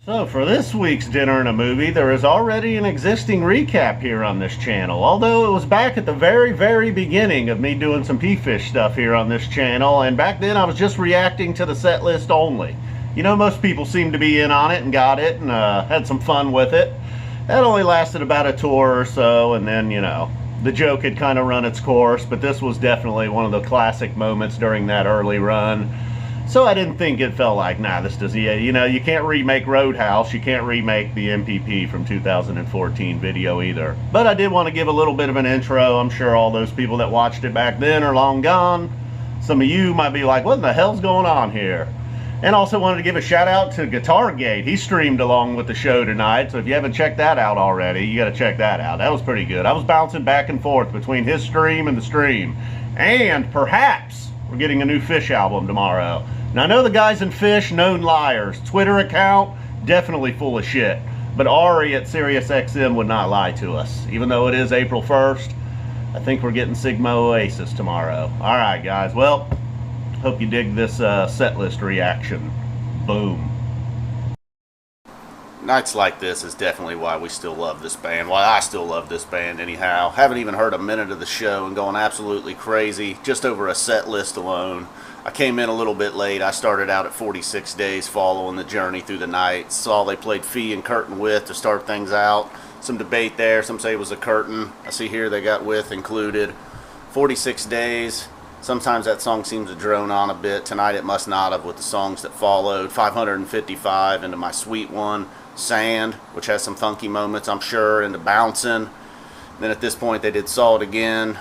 So for this week's Dinner and a Movie, there is already an existing recap here on this channel. Although it was back at the very beginning of me doing some Phish stuff here on this channel, and back then I was just reacting to the set list only. You know, most people seem to be in on it and got it and had some fun with it. That only lasted about a tour or so, and then, you know, the joke had kind of run its course, but this was definitely one of the classic moments during that early run. So I didn't think it felt like, nah, this does, you know, you can't remake Roadhouse, you can't remake the MPP from 2014 video either. But I did want to give a little bit of an intro. I'm sure all those people that watched it back then are long gone. Some of you might be like, what in the hell's going on here? And also wanted to give a shout out to Guitargate. He streamed along with the show tonight, so if you haven't checked that out already, you got to check that out. That was pretty good. I was bouncing back and forth between his stream and the stream. And perhaps we're getting a new Phish album tomorrow. Now, I know the guys in Phish, known liars. Twitter account, definitely full of shit. But Ari at SiriusXM would not lie to us. Even though it is April 1st, I think we're getting Sigma Oasis tomorrow. Alright, guys. Well, hope you dig this set list reaction. Boom. Nights like this is definitely why we still love this band. Why I still love this band anyhow. Haven't even heard a minute of the show and going absolutely crazy just over a set list alone. I came in a little bit late. I started out at 46 Days following the journey through the night. Saw they played Fee and Curtain With to start things out. Some debate there. Some say it was a curtain. I see here they got With included. 46 Days. Sometimes that song seems to drone on a bit. Tonight it must not have with the songs that followed. 555 into My Sweet One. Sand, which has some funky moments, I'm sure, into Bouncin'. Then at this point they did Saw It Again.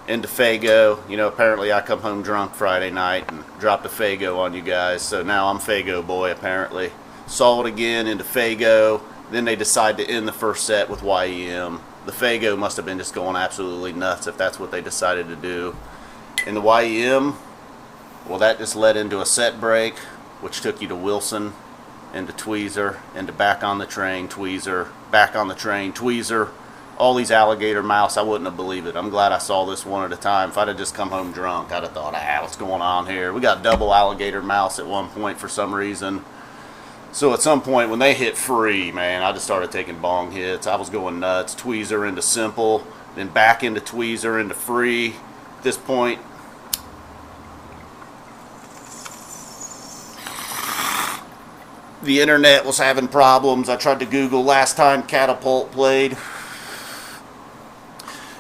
Into Fago. You know, apparently I come home drunk Friday night and dropped a Fago on you guys, so now I'm Fago boy apparently. Saw It Again into Fago. Then they decide to end the first set with YEM. The Fago must have been just going absolutely nuts if that's what they decided to do. In the YEM, well, that just led into a set break, which took you to Wilson, into Tweezer, into Back on the Train, Tweezer, Back on the Train, Tweezer. All these Alligator Mouse, I wouldn't have believed it. I'm glad I saw this one at a time. If I'd have just come home drunk, I'd have thought, what's going on here? We got double Alligator Mouse at one point for some reason. So at some point when they hit Free, man, I just started taking bong hits. I was going nuts. Tweezer into Simple, then back into Tweezer into Free. At this point, the internet was having problems. I tried to Google last time Catapult played.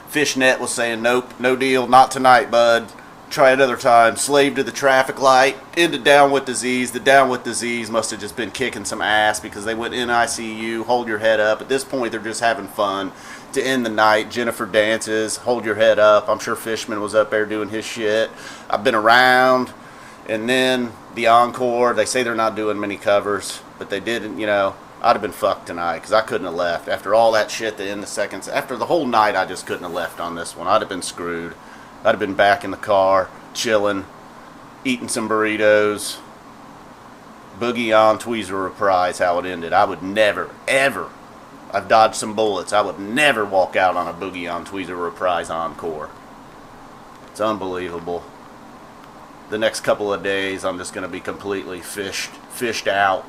Fishnet was saying, nope, no deal, not tonight, bud. Try another time. Slave to the Traffic Light, into Down with Disease. The Down with Disease must have just been kicking some ass because they went NICU, Hold Your Head Up. At this point, they're just having fun. To end the night, Jennifer Dances, Hold Your Head Up. I'm sure Fishman was up there doing his shit. I've Been Around. And then the encore. They say they're not doing many covers, but they didn't, you know. I'd have been fucked tonight because I couldn't have left. After all that shit to end the seconds, after the whole night, I just couldn't have left on this one. I'd have been screwed. I'd have been back in the car, chilling, eating some burritos. Boogie on Tweezer reprise, how it ended. I would never, ever, I've dodged some bullets. I would never walk out on a Boogie on Tweezer reprise encore. It's unbelievable. The next couple of days, I'm just going to be completely fished out.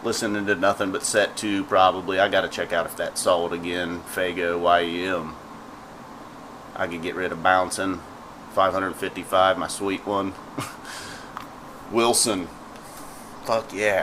Listening to nothing but set 2 probably. I gotta check out if that Saw It Again, Fago, YEM. I could get rid of Bouncin', 555, My Sweet One. Wilson. Fuck yeah.